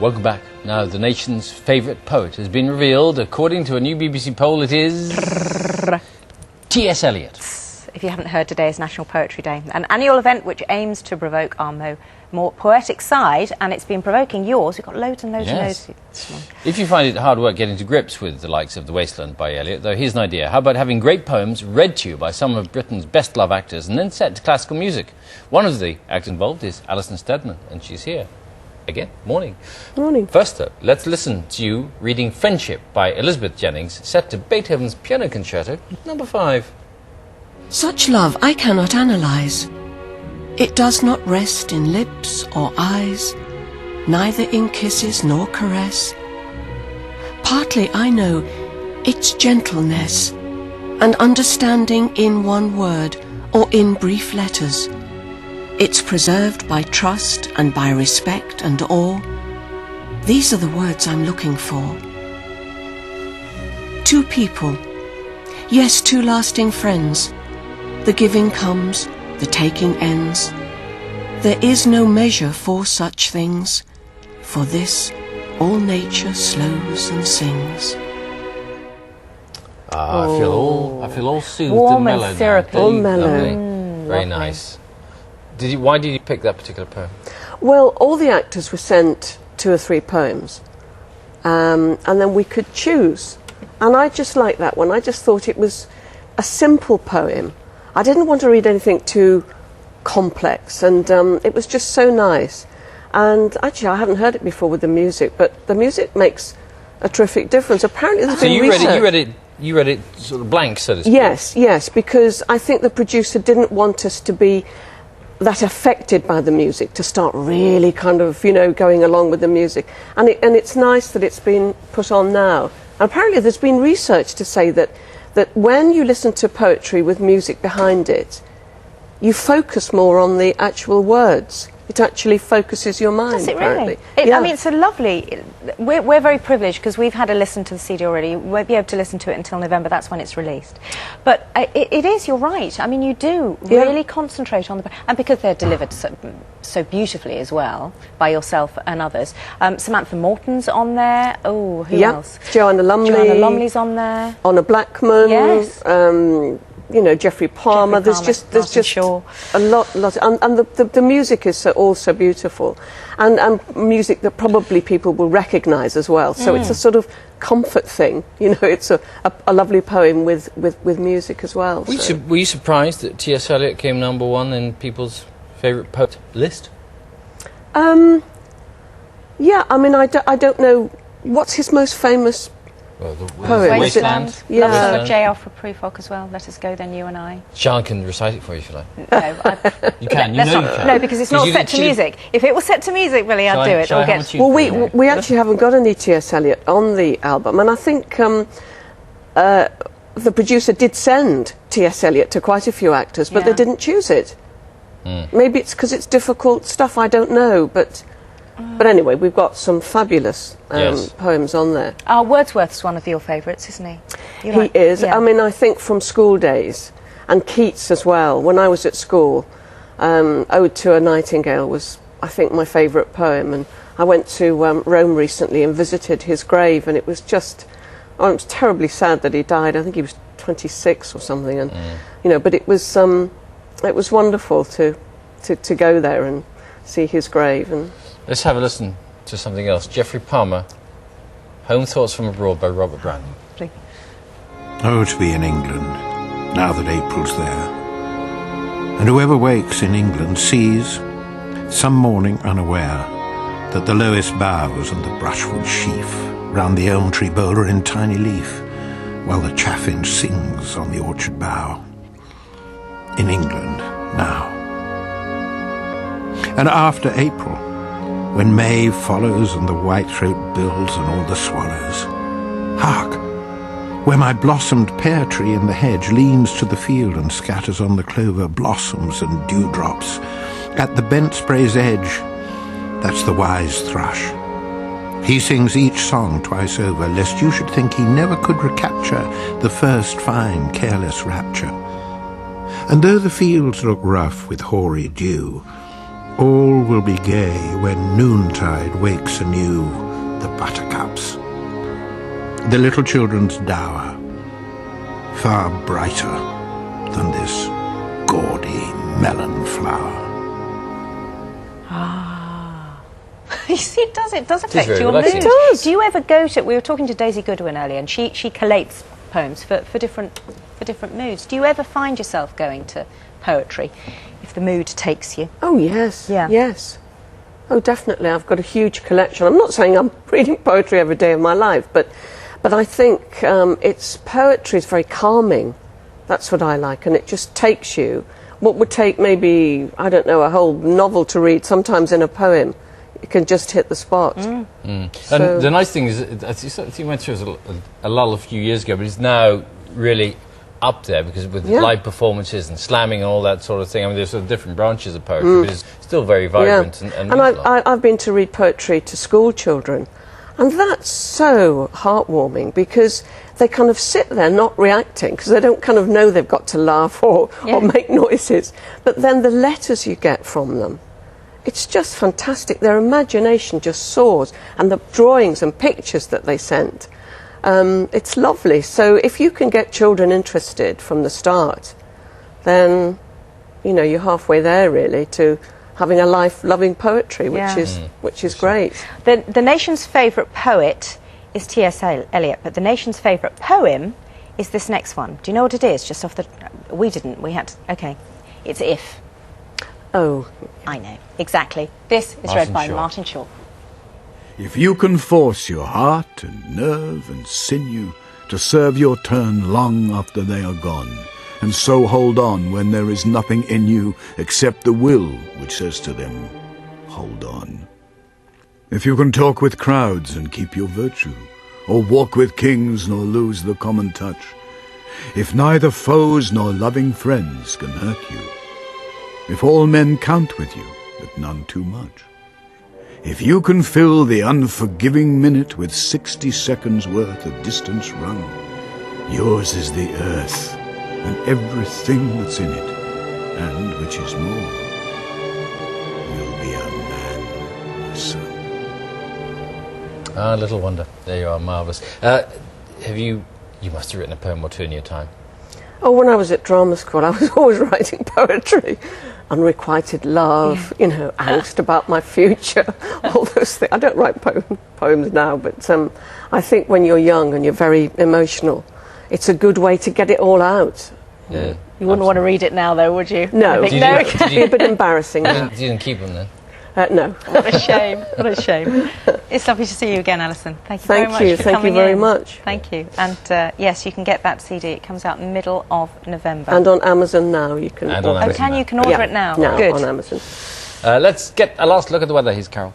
Welcome back. Now, the nation's favourite poet has been revealed. According to a new BBC poll, it is T.S. Eliot. If you haven't heard, today is National Poetry Day, an annual event which aims to provoke our more poetic side, and it's been provoking yours. We've got loads and loads and loads this month. If you find it hard work getting to grips with the likes of The Wasteland by Eliot, though, here's an idea. How about having great poems read to you by some of Britain's best-loved actors and then set to classical music? One of the actors involved is Alison Steadman, and she's here. Again, morning. Morning. First, though, let's listen to you reading Friendship by Elizabeth Jennings, set to Beethoven's Piano Concerto, number 5. Such love I cannot analyse. It does not rest in lips or eyes, neither in kisses nor caress. Partly I know its gentleness, and understanding in one word or in brief letters. It's preserved by trust and by respect and awe. These are the words I'm looking for. Two people, yes, two lasting friends. The giving comes, the taking ends. There is no measure for such things. For this, all nature slows and sings. I feel all soothed Warm and and mellow. syrupy. All mellow. Very nice. Why did you pick that particular poem? Well, all the actors were sent 2 or 3 poems, and then we could choose. And I just liked that one. I just thought it was a simple poem. I didn't want to read anything too complex, and it was just so nice. And actually, I haven't heard it before with the music, but the music makes a terrific difference. Apparently, there's been research. You read it sort of blank, so to speak. Yes, because I think the producer didn't want us to be that affected by the music, to start really kind of, going along with the music. And it's nice that it's been put on now. And apparently there's been research to say that when you listen to poetry with music behind it, you focus more on the actual words. It actually focuses your mind. Does it apparently. really? Yeah. I mean, it's a lovely... We're very privileged because we've had a listen to the CD already. We won't be able to listen to it until November. That's when it's released. But it is, you're right. I mean, you do really concentrate on the... And because they're delivered so beautifully as well by yourself and others. Samantha Morton's on there. Oh, who else? Joanna Lumley. Joanna Lumley's on there. Blackman. Yes. Geoffrey Palmer. There's just a lot, and the music is also beautiful, and music that probably people will recognise as well. So it's a sort of comfort thing. It's a lovely poem with music as well. Were you surprised that T.S. Eliot came number 1 in people's favourite poet list? Yeah, I mean, I don't know what's his most famous. Well, the Wasteland. Yeah. Love some of J.Alfred Prufrock as well. Let us go then, you and I. Sean can recite it for you if you like. No, you can. You can. No, because it's not set to music. If it was set to music, Willie, I'd do it. Well, we actually haven't got any T.S. Eliot on the album, and I think the producer did send T.S. Eliot to quite a few actors, but they didn't choose it. Maybe it's because it's difficult stuff. I don't know, but anyway, we've got some fabulous poems on there. Wordsworth's one of your favourites, isn't he? He is. Yeah. I mean, I think from school days, and Keats as well. When I was at school, Ode to a Nightingale was, I think, my favourite poem. And I went to Rome recently and visited his grave, and it was just, it was terribly sad that he died. I think he was 26 or something, and but it was wonderful to go there and see his grave. And let's have a listen to something else. Geoffrey Palmer, Home Thoughts from Abroad by Robert Browning. Please. Oh, to be in England, now that April's there. And whoever wakes in England sees, some morning unaware, that the lowest boughs and the brushwood sheaf round the elm tree bole are in tiny leaf, while the chaffinch sings on the orchard bough. In England, now. And after April, when May follows and the whitethroat builds and all the swallows, hark! Where my blossomed pear tree in the hedge leans to the field and scatters on the clover blossoms and dewdrops, at the bent spray's edge, that's the wise thrush. He sings each song twice over, lest you should think he never could recapture the first fine, careless rapture. And though the fields look rough with hoary dew, All will be gay when noontide wakes anew the buttercups. The little children's dower, far brighter than this gaudy melon flower. You see, it does affect very your relaxing. mood. It does. Do you ever go to, we were talking to Daisy Goodwin earlier, and she collates poems for different moods. Do you ever find yourself going to poetry if the mood takes you? Oh, yes. Yeah. Yes. Oh, definitely. I've got a huge collection. I'm not saying I'm reading poetry every day of my life, but I think poetry is very calming. That's what I like, and it just takes you. What would take maybe, I don't know, a whole novel to read, sometimes in a poem, it can just hit the spot. So So- and the nice thing is, he went through a lull a few years ago, but he's now really up there because with live performances and slamming and all that sort of thing. I mean, there's sort of different branches of poetry, but it's still very vibrant. Yeah. And I've been to read poetry to school children, and that's so heartwarming because they kind of sit there not reacting because they don't kind of know they've got to laugh or make noises. But then the letters you get from them, it's just fantastic. Their imagination just soars, and the drawings and pictures that they sent. It's lovely. So if you can get children interested from the start, then, you know, you're halfway there really to having a life loving poetry, which is great. The nation's favourite poet is T.S. Eliot, but the nation's favourite poem is this next one. Do you know what it is? Just off the... We didn't. We had to... OK. It's If. Oh. I know. Exactly. This is read by Martin Shaw. If you can force your heart and nerve and sinew to serve your turn long after they are gone, and so hold on when there is nothing in you except the will which says to them, hold on. If you can talk with crowds and keep your virtue, or walk with kings nor lose the common touch, if neither foes nor loving friends can hurt you, if all men count with you, but none too much, if you can fill the unforgiving minute with 60 seconds worth of distance run, yours is the earth and everything that's in it, and which is more, you'll be a man, my son. Ah, Little Wonder. There you are, marvellous. You must have written a poem or two in your time. Oh, when I was at drama school, I was always writing poetry. Unrequited love, you know, angst about my future, all those things. I don't write poems now, but I think when you're young and you're very emotional, it's a good way to get it all out. Yeah, You wouldn't want to read it now, though, would you? No. I think Did no. you- It'd be a bit embarrassing. You didn't keep them then? No. What a shame. What a shame. It's lovely to see you again, Alison. Thank you very much. Thank you. for Thank you coming very in. much. Thank you. And yes, you can get that CD. It comes out middle of November. And on Amazon now, you can. And on oh, Amazon can now. you can order Yeah, it now? now Good. on Amazon. Let's get a last look at the weather. Here's Carol.